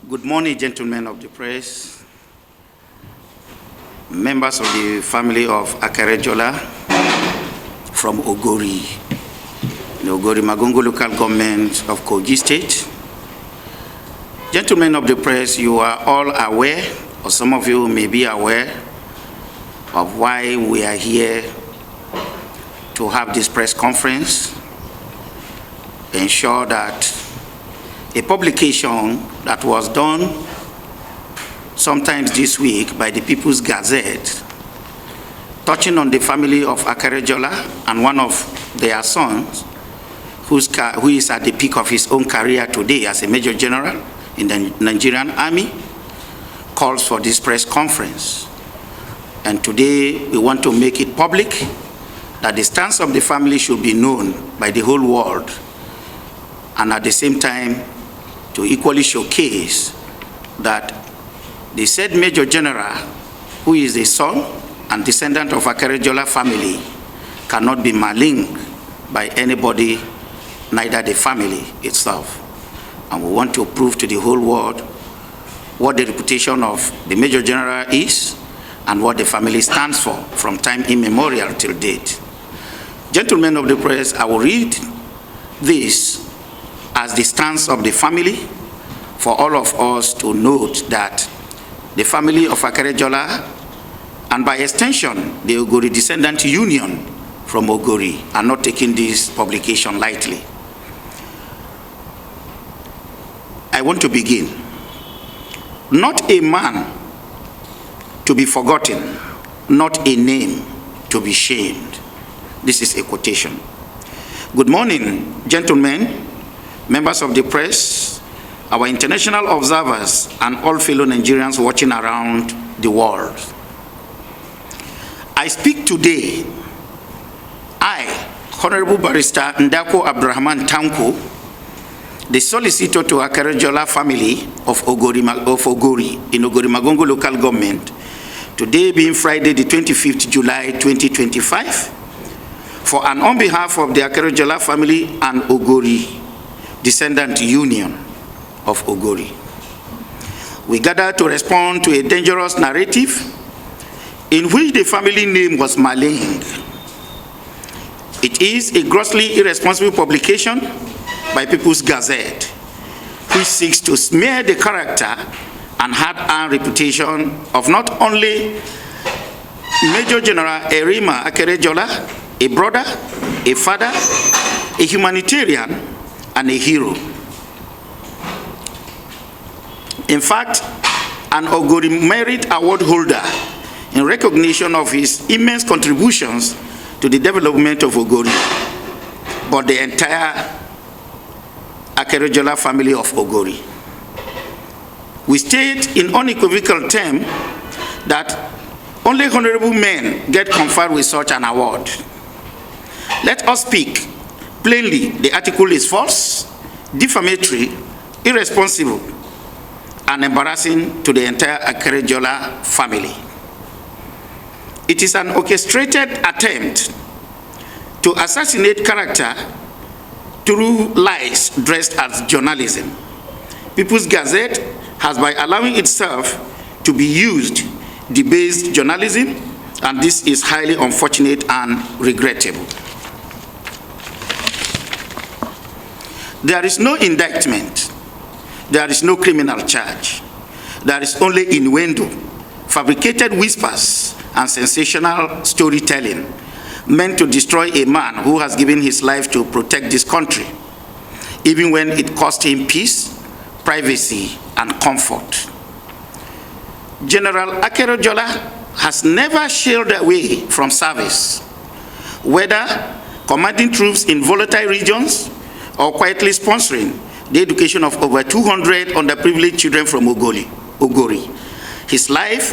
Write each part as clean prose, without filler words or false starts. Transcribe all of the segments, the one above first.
Good morning, gentlemen of the press, members of the family of Akerejola from Ogori, the Ogori Magongo local government of Kogi State. Gentlemen of the press, you are all aware, or some of you may be aware, of why we are here to have this press conference, ensure that a publication that was done sometimes this week by the People's Gazette, touching on the family of Akerejola and one of their sons, who is at the peak of his own career today as a Major General in the Nigerian Army, calls for this press conference. And today we want to make it public that the stance of the family should be known by the whole world, and at the same time to equally showcase that the said Major General, who is the son and descendant of Akerejola family, cannot be malign by anybody, neither the family itself. And we want to prove to the whole world what the reputation of the Major General is and what the family stands for from time immemorial till date. Gentlemen of the press, I will read this as the stance of the family for all of us to note that the family of Akerejola, and by extension, the Ogori Descendant Union from Ogori, are not taking this publication lightly. I want to begin. Not a man to be forgotten, not a name to be shamed. This is a quotation. Good morning, gentlemen, members of the press, our international observers, and all fellow Nigerians watching around the world. I speak today, I, Honorable Barrister Ndako Abdurrahman Tanko, the solicitor to Akerejola family of Ogori in Ogori Magongo local government, today being Friday the 25th July 2025, for and on behalf of the Akerejola family and Ogori Descendant Union of Ogori, we gather to respond to a dangerous narrative in which the family name was maligned. It is a grossly irresponsible publication by People's Gazette, which seeks to smear the character and hard-earned reputation of not only Major General Erema Akerejola, a brother, a father, a humanitarian, and a hero. In fact, an Ogori Merit Award holder in recognition of his immense contributions to the development of Ogori, but the entire Akerejola family of Ogori. We state in unequivocal terms that only honorable men get conferred with such an award. Let us speak plainly. The article is false, defamatory, irresponsible, and embarrassing to the entire Akerejola family. It is an orchestrated attempt to assassinate character through lies dressed as journalism. People's Gazette has, by allowing itself to be used, debased journalism, and this is highly unfortunate and regrettable. There is no indictment. There is no criminal charge. There is only innuendo, fabricated whispers, and sensational storytelling meant to destroy a man who has given his life to protect this country, even when it cost him peace, privacy, and comfort. General Akerejola has never shied away from service, whether commanding troops in volatile regions or quietly sponsoring the education of over 200 underprivileged children from Ogori. His life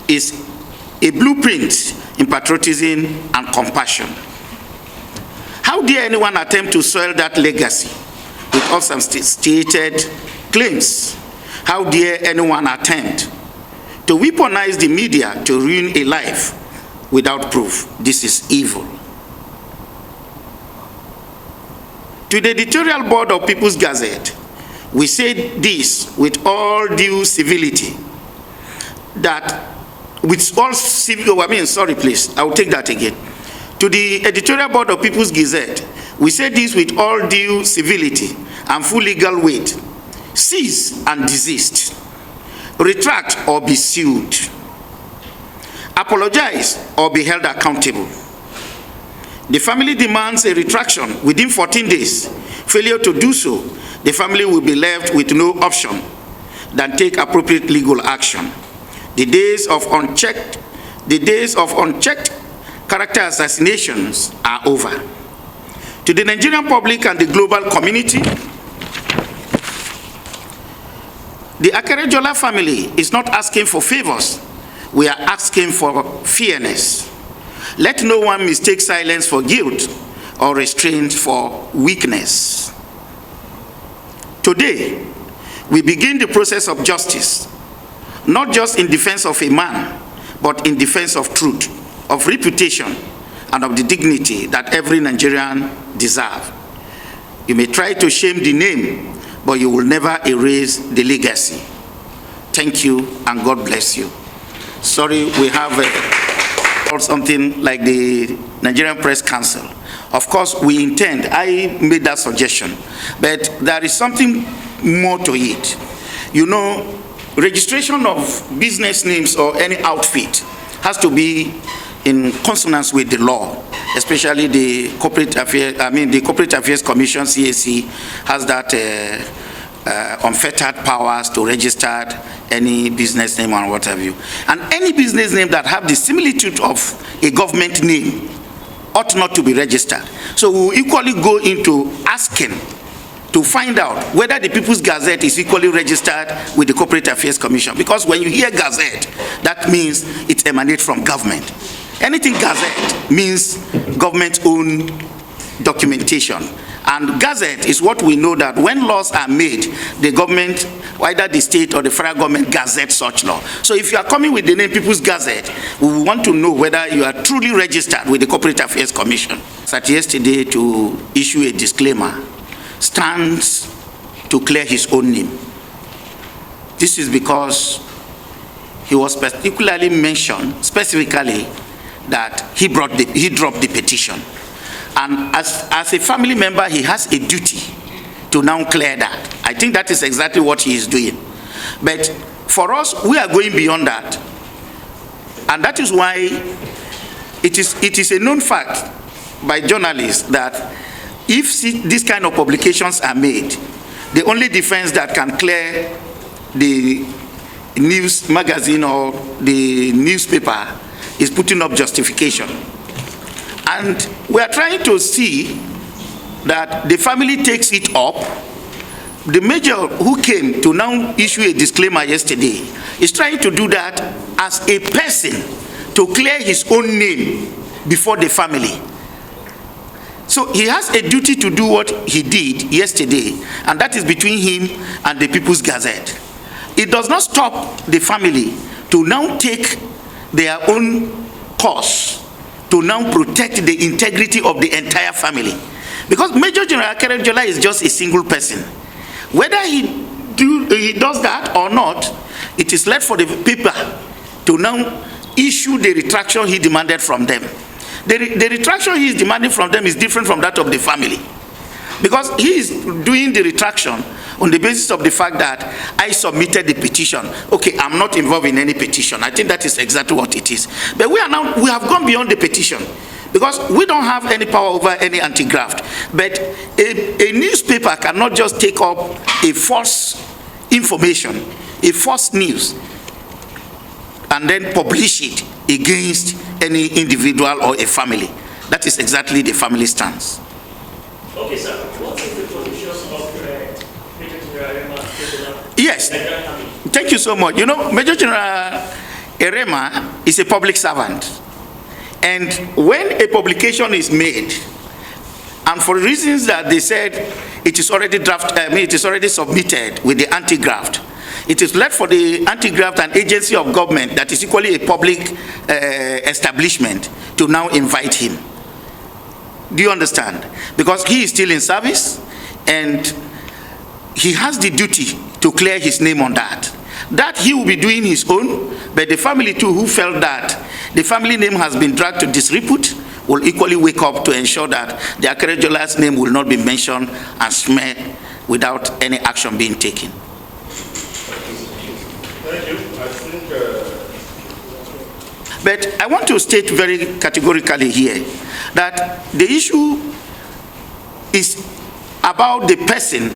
is a blueprint in patriotism and compassion. How dare anyone attempt to soil that legacy with unsubstantiated claims? How dare anyone attempt to weaponize the media to ruin a life without proof? This is evil. To the editorial board of People's Gazette, We say this with all due civility, that with all civil, I will take that again. To the editorial board of People's Gazette, we say this with all due civility and full legal weight. Cease and desist. Retract or be sued. Apologize or be held accountable. The family demands a retraction within 14 days. Failure to do so, the family will be left with no option than take appropriate legal action. The days of unchecked character assassinations are over. To the Nigerian public and the global community, the Akerejola family is not asking for favors. We are asking for fairness. Let no one mistake silence for guilt or restraint for weakness. Today, we begin the process of justice, not just in defense of a man, but in defense of truth, of reputation, and of the dignity that every Nigerian deserves. You may try to shame the name, but you will never erase the legacy. Thank you, and God bless you. Sorry, we have something like the Nigerian Press Council. Of course, we intend, I made that suggestion, but there is something more to it. You know, registration of business names or any outfit has to be in consonance with the law, especially the Corporate Affairs, the Corporate Affairs Commission, CAC, has that unfettered powers to register any business name and what have you. And any business name that have the similitude of a government name ought not to be registered. So we will equally go into asking to find out whether the People's Gazette is equally registered with the Corporate Affairs Commission. Because when you hear Gazette, that means it emanates from government. Anything Gazette means government-owned documentation. And Gazette is what we know that when laws are made, the government, either the state or the federal government, gazette such law. So if you are coming with the name People's Gazette, we want to know whether you are truly registered with the Corporate Affairs Commission. That yesterday to issue a disclaimer stands to clear his own name. This is because he was particularly mentioned specifically that he dropped the petition. And as a family member, he has a duty to now clear that. I think that is exactly what he is doing. But for us, we are going beyond that. And that is why it is a known fact by journalists that if these kind of publications are made, the only defense that can clear the news magazine or the newspaper is putting up justification. And we are trying to see that the family takes it up. The major who came to now issue a disclaimer yesterday is trying to do that as a person to clear his own name before the family. So he has a duty to do what he did yesterday, and that is between him and the People's Gazette. It does not stop the family to now take their own course to now protect the integrity of the entire family. Because Major General Akerejola is just a single person. Whether he does that or not, it is left for the people to now issue the retraction he demanded from them. The retraction he is demanding from them is different from that of the family. Because he is doing the retraction on the basis of the fact that I submitted the petition. Okay, I'm not involved in any petition. I think that is exactly what it is. But we have gone beyond the petition because we don't have any power over any anti-graft. But a newspaper cannot just take up a false information, a false news, and then publish it against any individual or a family. That is exactly the family stance. Okay, sir. What is the position of Major General Erema Akerejola? Yes. Thank you so much. You know, Major General Erema is a public servant. And when a publication is made, and for reasons that they said it is already it is already submitted with the anti-graft, it is left for the anti-graft and agency of government that is equally a public establishment to now invite him. Do you understand? Because he is still in service, and he has the duty to clear his name on that. That he will be doing his own, but the family too who felt that the family name has been dragged to disrepute will equally wake up to ensure that the Akerejola's name will not be mentioned and smeared without any action being taken. Thank you. I think... But I want to state very categorically here that the issue is about the person